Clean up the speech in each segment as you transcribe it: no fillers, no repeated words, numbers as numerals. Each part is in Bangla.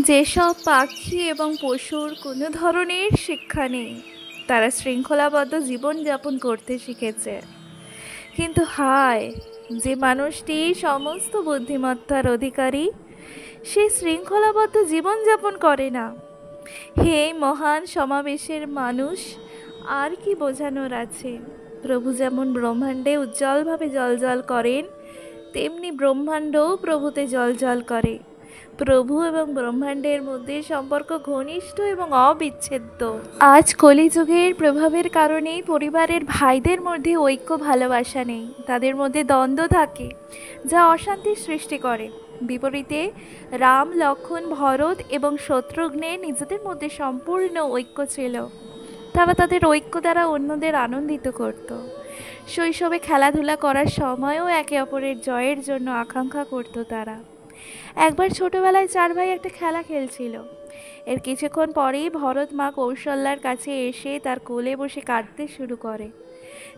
যেসব পাখি এবং পশুর কোনো ধরনের শিক্ষা নেই, তারা শৃঙ্খলাবদ্ধ জীবনযাপন করতে শিখেছে। কিন্তু হায়, যে মানুষটি সমস্ত বুদ্ধিমত্তার অধিকারী, সে শৃঙ্খলাবদ্ধ জীবনযাপন করে না। হে মহান সমাবেশের মানুষ, আর কি বোঝানোর আছে? প্রভু যেমন ব্রহ্মাণ্ডে উজ্জ্বলভাবে জ্বলজ্বল করেন, তেমনি ব্রহ্মাণ্ডও প্রভুতে জ্বলজ্বল করে। প্রভু এবং ব্রহ্মাণ্ডের মধ্যে সম্পর্ক ঘনিষ্ঠ এবং অবিচ্ছেদ্য। আজ কলিযুগের প্রভাবের কারণেই পরিবারের ভাইদের মধ্যে ঐক্য ভালোবাসা নেই, তাদের মধ্যে দ্বন্দ্ব থাকে, যা অশান্তির সৃষ্টি করে। বিপরীতে রাম, লক্ষ্মণ, ভরত এবং শত্রুঘ্নের নিজেদের মধ্যে সম্পূর্ণ ঐক্য ছিল। তারা তাদের ঐক্য দ্বারা অন্যদের আনন্দিত করত। শৈশবে খেলাধুলা করার সময়ও একে অপরের জয়ের জন্য আকাঙ্ক্ষা করত তারা। একবার ছোটবেলায় চার ভাই একটা খেলা খেলছিল। এর কিছুক্ষণ পরেই ভরত মা কৌশল্যার কাছে এসে তার কোলে বসে কাঁদতে শুরু করে।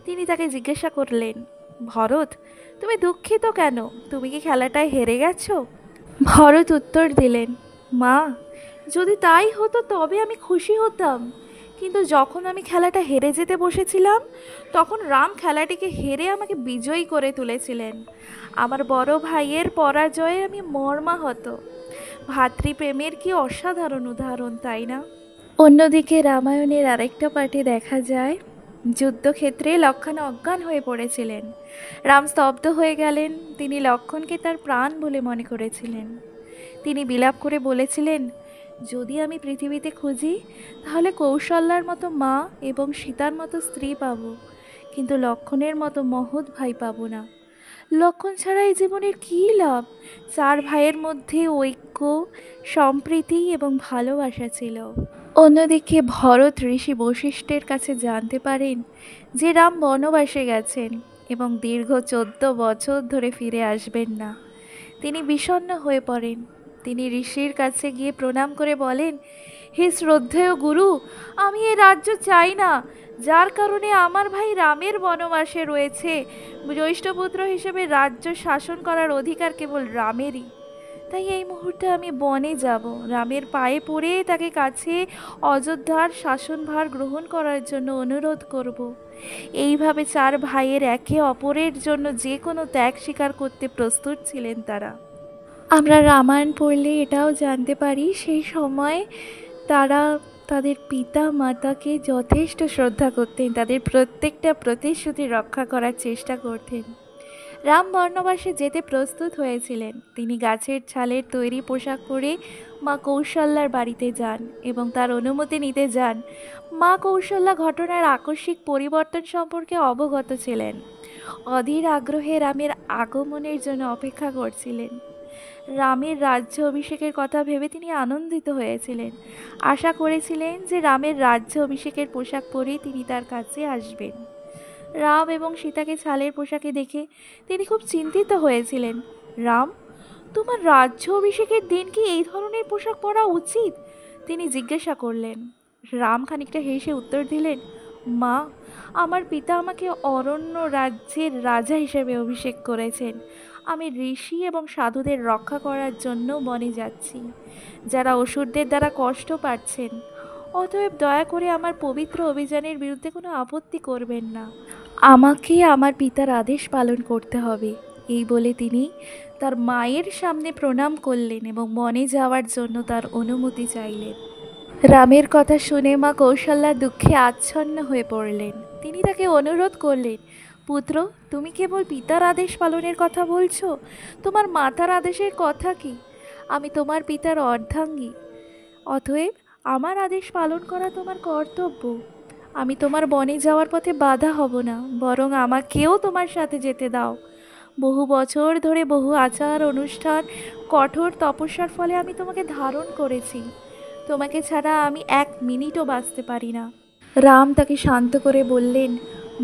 তিনি তাকে জিজ্ঞাসা করলেন, ভরত, তুমি দুঃখিত কেন? তুমি কি খেলাটায় হেরে গেছো? ভরত উত্তর দিলেন, মা, যদি তাই হতো তবে আমি খুশি হতাম, কিন্তু যখন আমি খেলাটা হেরে যেতে বসেছিলাম, তখন রাম খেলাটিকে হেরে আমাকে বিজয়ী করে তুলেছিলেন। আমার বড় ভাইয়ের পরাজয়ে আমি মর্মাহত। ভাতৃপ্রেমের কি অসাধারণ উদাহরণ, তাই না? অন্যদিকে রামায়ণের আরেকটা পাঠে দেখা যায়, যুদ্ধক্ষেত্রে লক্ষ্মণ অজ্ঞান হয়ে পড়েছিলেন। রাম স্তব্ধ হয়ে গেলেন। তিনি লক্ষ্মণকে তার প্রাণ বলে মনে করেছিলেন। তিনি বিলাপ করে বলেছিলেন, যদি আমি পৃথিবীতে খুঁজি, তাহলে কৌশল্যার মতো মা এবং সীতার মতো স্ত্রী পাব, কিন্তু লক্ষ্মণের মতো মহৎ ভাই পাব না। লক্ষ্মণ ছাড়া এই জীবনের কী লাভ? চার ভাইয়ের মধ্যে ঐক্য, সম্প্রীতি এবং ভালোবাসা ছিল। অন্যদিকে ভরত ঋষি বশিষ্ঠের কাছে জানতে পারেন যে রাম বনবাসে গেছেন এবং দীর্ঘ 14 বছর ধরে ফিরে আসবেন না। তিনি বিষণ্ণ হয়ে পড়েন। তিনি ঋষির কাছে গিয়ে প্রণাম করে বলেন, হে শ্রদ্ধেয় গুরু, আমি এ রাজ্য চাই না, যার কারণে আমার ভাই রামের বনবাসে রয়েছে। জ্যৈষ্ঠপুত্র হিসেবে রাজ্য শাসন করার অধিকার কেবল রামেরই। তাই এই মুহূর্তে আমি বনে যাব, রামের পায়ে পড়ে তাকে কাছে অযোধ্যার শাসনভার গ্রহণ করার জন্য অনুরোধ করব। এইভাবে চার ভাইয়ের একে অপরের জন্য যে কোনো ত্যাগ স্বীকার করতে প্রস্তুত ছিলেন তারা। আমরা রামায়ণ পড়লে এটাও জানতে পারি, সেই সময় তারা তাদের পিতা মাতাকে যথেষ্ট শ্রদ্ধা করতেন, তাদের প্রত্যেকটা প্রতিশ্রুতি রক্ষা করার চেষ্টা করতেন। রাম বনবাসে যেতে প্রস্তুত হয়েছিলেন। তিনি গাছের ছালের তৈরি পোশাক পরে মা কৌশল্যার বাড়িতে যান এবং তার অনুমতি নিতে যান। মা কৌশল্যা ঘটনার আকস্মিক পরিবর্তন সম্পর্কে অবগত ছিলেন। অধীর আগ্রহে রামের আগমনের জন্য অপেক্ষা করছিলেন। রামের রাজ্য অভিষেকের কথা ভেবে তিনি আনন্দিত হয়েছিলেন। আশা করেছিলেন যে রামের রাজ্য অভিষেকের পোশাক পরেই তিনি তার কাছে আসবেন। রাম এবং সীতাকে ছালের পোশাকে দেখে তিনি খুব চিন্তিত হয়েছিলেন। রাম, তোমার রাজ্য অভিষেকের দিন কি এই ধরনের পোশাক পরা উচিত? তিনি জিজ্ঞাসা করলেন। রাম খানিকটা হেসে উত্তর দিলেন, মা, আমার পিতা আমাকে অরণ্য রাজ্যের রাজা হিসেবে অভিষেক করেছেন। আমি ঋষি এবং সাধুদের রক্ষা করার জন্য বনে যাচ্ছি, যারা অসুরদের দ্বারা কষ্ট পাচ্ছেন। অতএব দয়া করে আমার পবিত্র অভিযানের বিরুদ্ধে কোনো আপত্তি করবেন না। আমাকে আমার পিতার আদেশ পালন করতে হবে। এই বলে তিনি তার মায়ের সামনে প্রণাম করলেন এবং বনে যাওয়ার জন্য তার অনুমতি চাইলেন। রামের কথা শুনে মা কৌশল্যা দুঃখে আচ্ছন্ন হয়ে পড়লেন। তিনি তাকে অনুরোধ করলেন, পুত্র, তুমি কেবল পিতার আদেশ পালনের কথা বলছো, তোমার মাতার আদেশের কথা কি? আমি তোমার পিতার অর্ধাঙ্গী, অতএব আমার আদেশ পালন করা তোমার কর্তব্য। আমি তোমার বনে যাওয়ার পথে বাধা হব না, বরং আমাকেও তোমার সাথে যেতে দাও। বহু বছর ধরে বহু আচার অনুষ্ঠান, কঠোর তপস্যার ফলে আমি তোমাকে ধারণ করেছি। তোমাকে ছাড়া আমি 1 মিনিটও বাঁচতে পারি না। রাম তাকে শান্ত করে বললেন,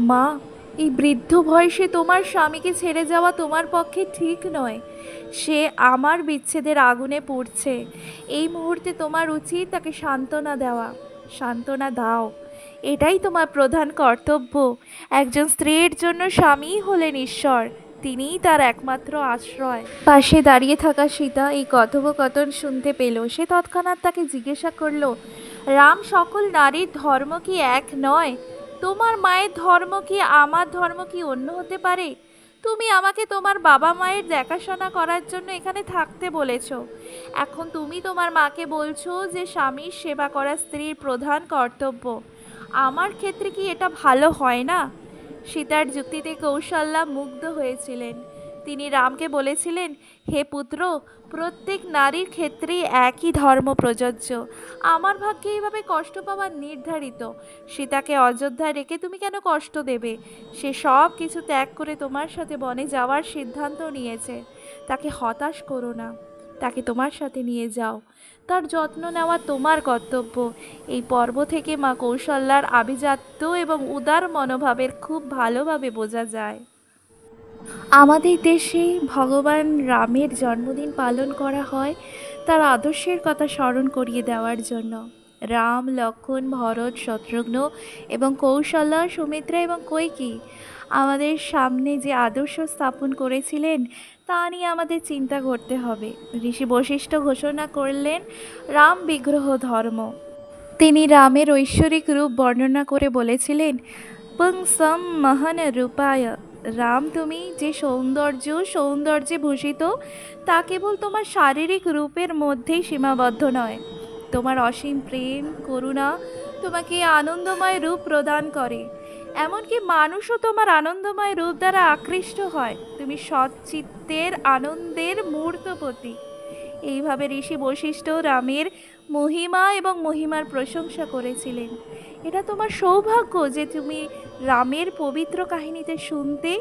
মা, এই বৃদ্ধ বয়সে তোমার স্বামীকে ছেড়ে যাওয়া তোমার পক্ষে ঠিক নয়। সে আমার বিচ্ছেদের আগুনে পুড়ছে। এই মুহূর্তে তোমার উচিত তাকে সান্ত্বনা দেওয়া। সান্ত্বনা দাও, এটাই তোমার প্রধান কর্তব্য। একজন স্ত্রীর জন্য স্বামীই হলেন ঈশ্বর। তিনিই তার একমাত্র আশ্রয়। পাশে দাঁড়িয়ে থাকা সীতা এই কথোপকথন শুনতে পেল। সে তৎক্ষণাৎ তাকে জিজ্ঞাসা করল, রাম, সকল নারীর ধর্ম কি এক নয়? তোমার মায়ের ধর্ম কি আমার ধর্ম কি অন্য হতে পারে? তুমি আমাকে তোমার বাবা মায়ের দেখাশোনা করার জন্য এখানে থাকতে বলেছ। এখন তুমি তোমার মাকে বলছো যে স্বামীর সেবা করা স্ত্রীর প্রধান কর্তব্য। আমার ক্ষেত্রে কি এটা ভালো হয় না? সীতার যুক্তিতে কৌশল্যা মুগ্ধ হয়েছিলেন। তিনি রামকে বলেছিলেন, হে পুত্র, প্রত্যেক নারীর ক্ষেত্রেই একই ধর্ম প্রযোজ্য। আমার ভাগ্যে এইভাবে কষ্ট পাওয়া নির্ধারিত। সীতাকে অযোধ্যায় রেখে তুমি কেন কষ্ট দেবে? সে সব কিছু ত্যাগ করে তোমার সাথে বনে যাওয়ার সিদ্ধান্ত নিয়েছে। তাকে হতাশ করো না, তাকে তোমার সাথে নিয়ে যাও। তার যত্ন নেওয়া তোমার কর্তব্য। এই পর্ব থেকে মা কৌশল্যার আভিজাত্য এবং উদার মনোভাবের খুব ভালোভাবে বোঝা যায়। আমাদের দেশে ভগবান রামের জন্মদিন পালন করা হয় তার আদর্শের কথা স্মরণ করিয়ে দেওয়ার জন্য। রাম, লক্ষ্মণ, ভরত, শত্রুঘ্ন এবং কৌশল্যা, সুমিত্রা এবং কৈকেয়ী আমাদের সামনে যে আদর্শ স্থাপন করেছিলেন তা নিয়ে আমাদের চিন্তা করতে হবে। ঋষি বশিষ্ঠ ঘোষণা করলেন রাম বিগ্রহ ধর্ম। তিনি রামের ঐশ্বরিক রূপ বর্ণনা করে বলেছিলেন, পুংসম মহান রূপায়। রাম, তুমি যে সৌন্দর্যে ভূষিত তা কেবল তোমার শারীরিক রূপের মধ্যেই সীমাবদ্ধ নয়। তোমার অসীম প্রেম, করুণা তোমাকে আনন্দময় রূপ প্রদান করে। এমনকি মানুষও তোমার আনন্দময় রূপ দ্বারা আকৃষ্ট হয়। তুমি সচ্চিত্তের আনন্দের মূর্ত প্রতীক। এইভাবে ঋষি বশিষ্ঠ রামের মহিমা এবং মহিমার প্রশংসা করেছিলেন। এটা তোমার সৌভাগ্য যে তুমি রামের পবিত্র কাহিনীতে শুনতে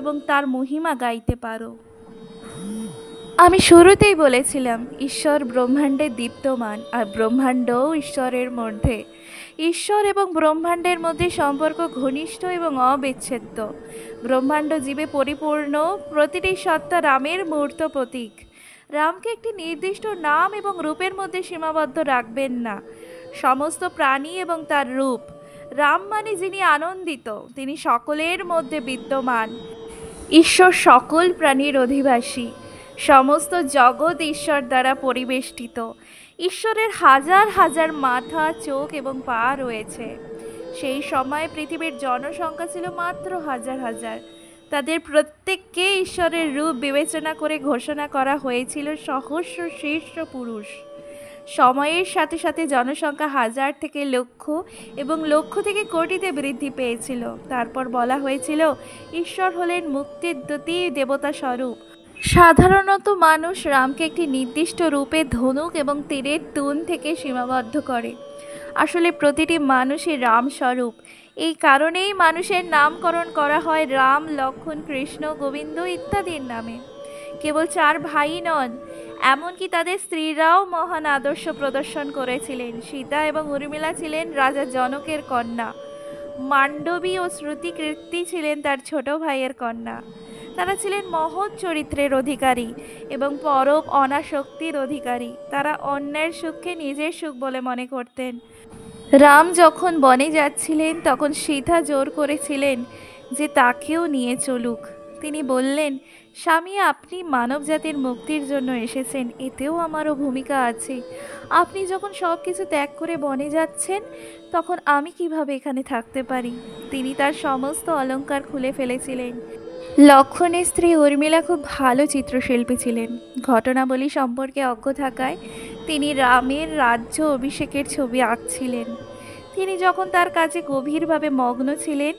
এবং তার মহিমা গাইতে পারো। আমি শুরুতেই বলেছিলাম ঈশ্বর ব্রহ্মাণ্ডে দীপ্তমান, আর ব্রহ্মাণ্ডও ঈশ্বরের মধ্যে। ঈশ্বর এবং ব্রহ্মাণ্ডের মধ্যে সম্পর্ক ঘনিষ্ঠ এবং অবিচ্ছেদ্য। ব্রহ্মাণ্ড জীবে পরিপূর্ণ, প্রতিটি সত্তা রামের মূর্ত প্রতীক। রামকে একটি নির্দিষ্ট নাম এবং রূপের মধ্যে সীমাবদ্ধ রাখবেন না। সমস্ত প্রাণী এবং তার রূপ। রাম মানে যিনি আনন্দিত, তিনি সকলের মধ্যে বিদ্যমান। ঈশ্বর সকল প্রাণীর অধিবাসী। সমস্ত জগৎ ঈশ্বর দ্বারা পরিবেষ্টিত। ঈশ্বরের হাজার হাজার মাথা, চোখ এবং পা রয়েছে। সেই সময় পৃথিবীর জনসংখ্যা ছিল মাত্র হাজার হাজার। তাদের প্রত্যেককে ঈশ্বরের রূপ বিবেচনা করে ঘোষণা করা হয়েছিল সহস্র শ্রেষ্ঠ পুরুষ। সময়ের সাথে সাথে জনসংখ্যা হাজার থেকে লক্ষ এবং লক্ষ থেকে কোটিতে বৃদ্ধি পেয়েছিল। তারপর বলা হয়েছিল ঈশ্বর হলেন মুক্তির দ্যুতি, দেবতা স্বরূপ। সাধারণত মানুষ রামকে একটি নির্দিষ্ট রূপে ধনুক এবং তীরের তুন থেকে সীমাবদ্ধ করে। আসলে প্রতিটি মানুষই রাম স্বরূপ। এই কারণেই মানুষের নামকরণ করা হয় রাম, লক্ষ্মণ, কৃষ্ণ, গোবিন্দ ইত্যাদির নামে। কেবল 4 ভাই নন, এমনকি তাদের স্ত্রীরাও মহান আদর্শ প্রদর্শন করেছিলেন। সীতা এবং উর্মিলা ছিলেন রাজা জনকের কন্যা। মান্ডবী ও শ্রুতি কীর্তি ছিলেন তার ছোট ভাইয়ের কন্যা। তারা ছিলেন মহৎ চরিত্রের অধিকারী এবং পরম অনাসক্তির অধিকারী। তারা অন্যের সুখকে নিজের সুখ বলে মনে করতেন। রাম যখন বনে যাচ্ছিলেন তখন সীতা জোর করেছিলেন যে তাকেও নিয়ে চলুক। তিনি বললেন, স্বামী, আপনি মানব জাতির মুক্তির জন্য এসেছেন, এতেও আমারও ভূমিকা আছে। আপনি যখন সব কিছু ত্যাগ করে বনে যাচ্ছেন তখন আমি কিভাবে এখানে থাকতে পারি? তিনি তার সমস্ত অলংকার খুলে ফেলেছিলেন। লক্ষ্মণের স্ত্রী উর্মিলা খুব ভালো চিত্রশিল্পী ছিলেন। ঘটনাবলী সম্পর্কে অজ্ঞ থাকায় তিনি রামের রাজ্য অভিষেকের ছবি আঁকছিলেন। তিনি যখন তার কাজে গভীরভাবে মগ্ন ছিলেন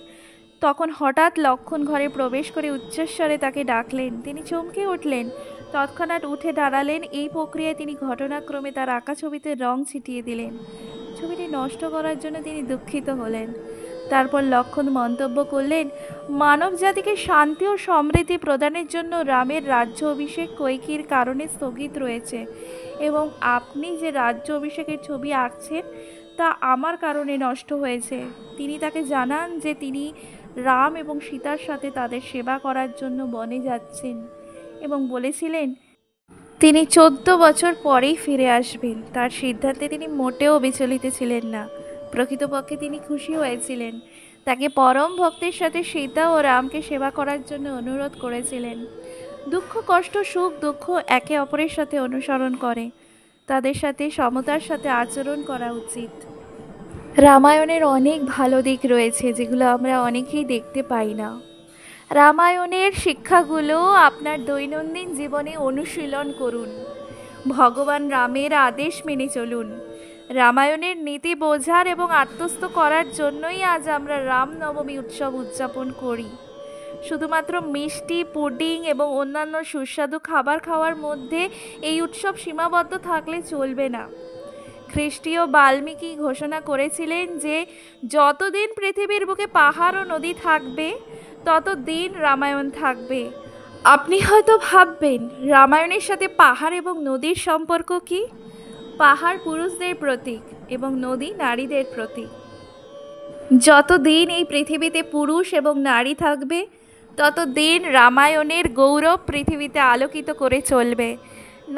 তখন হঠাৎ লক্ষ্মণ ঘরে প্রবেশ করে উচ্চস্বরে তাকে ডাকলেন। তিনি চমকে উঠলেন, তৎক্ষণাৎ উঠে দাঁড়ালেন। এই প্রক্রিয়ায় তিনি ঘটনাক্রমে তার আঁকা ছবিতে রং ছিটিয়ে দিলেন। ছবিটি নষ্ট করার জন্য তিনি দুঃখিত হলেন। তারপর লক্ষ্মণ মন্তব্য করলেন, মানব জাতিকে শান্তি ও সমৃদ্ধি প্রদানের জন্য রামের রাজ্য অভিষেক কৈকেয়ীর কারণে স্থগিত রয়েছে, এবং আপনি যে রাজ্য অভিষেকের ছবি আঁকছেন তা আমার কারণে নষ্ট হয়েছে। তিনি তাকে জানান যে তিনি রাম এবং সীতার সাথে তাদের সেবা করার জন্য বনে যাচ্ছেন এবং বলেছিলেন তিনি 14 বছর পরেই ফিরে আসবেন। তার সিদ্ধান্তে তিনি মোটেও বিচলিত ছিলেন না। প্রকৃতপক্ষে তিনি খুশি হয়েছিলেন। তাকে পরম ভক্তির সাথে সীতা ও রামকে সেবা করার জন্য অনুরোধ করেছিলেন। দুঃখ কষ্ট সুখ দুঃখ একে অপরের সাথে অনুসরণ করে, তাদের সাথে সমতার সাথে আচরণ করা উচিত। রামায়ণের অনেক ভালো দিক রয়েছে যেগুলো আমরা অনেকেই দেখতে পাই না। রামায়ণের শিক্ষাগুলো আপনার দৈনন্দিন জীবনে অনুশীলন করুন। ভগবান রামের আদেশ মেনে চলুন। রামায়ণের নীতি বোঝার এবং আত্মস্থ করার জন্যই আজ আমরা রামনবমী উৎসব উদযাপন করি। শুধুমাত্র মিষ্টি পুডিং এবং অন্যান্য সুস্বাদু খাবার খাওয়ার মধ্যে এই উৎসব সীমাবদ্ধ থাকলে চলবে না। খ্রিস্টীয় বাল্মীকি ঘোষণা করেছিলেন যে যতদিন পৃথিবীর বুকে পাহাড় ও নদী থাকবে ততদিন রামায়ণ থাকবে। আপনি হয়তো ভাববেন রামায়ণের সাথে পাহাড় এবং নদীর সম্পর্ক কি? পাহাড় পুরুষদের প্রতীক এবং নদী নারীদের প্রতীক। যতদিন এই পৃথিবীতে পুরুষ এবং নারী থাকবে ততদিন রামায়ণের গৌরব পৃথিবীতে আলোকিত করে চলবে।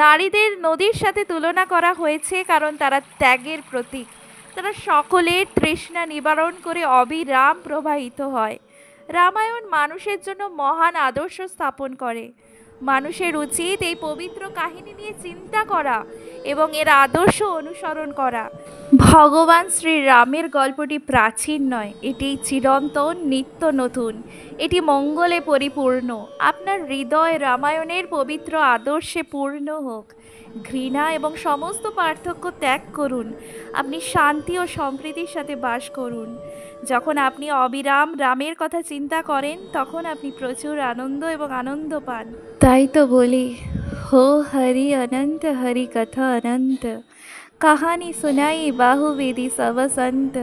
নারীদের নদীর সাথে তুলনা করা হয়েছে কারণ তারা ত্যাগের প্রতীক। তারা সকলের তৃষ্ণা নিবারণ করে অবিরাম প্রবাহিত হয়। রামায়ণ মানুষের জন্য মহান আদর্শ স্থাপন করে। মানুষের উচিত এই পবিত্র কাহিনী নিয়ে চিন্তা করা এবং এর আদর্শ অনুসরণ করা। ভগবান শ্রীরামের গল্পটি প্রাচীন নয়, এটি চিরন্তন নিত্য নতুন, এটি মঙ্গলে পরিপূর্ণ। আপনার হৃদয় রামায়ণের পবিত্র আদর্শে পূর্ণ হোক। ঘৃণা এবং সমস্ত পার্থক্য ত্যাগ করুন। আপনি শান্তি ও সম্প্রীতির সাথে বাস করুন। যখন আপনি অবিরাম রামের কথা চিন্তা করেন তখন আপনি প্রচুর আনন্দ এবং আনন্দ পান। তাই তো বলি, हो हरि अनंत हरि कथा अनंत, कहानी सुनाई बाहुवेदी सब संत।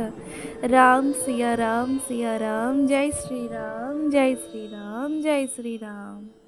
राम सिया राम, जय श्री राम, जय श्री राम, जय श्री राम।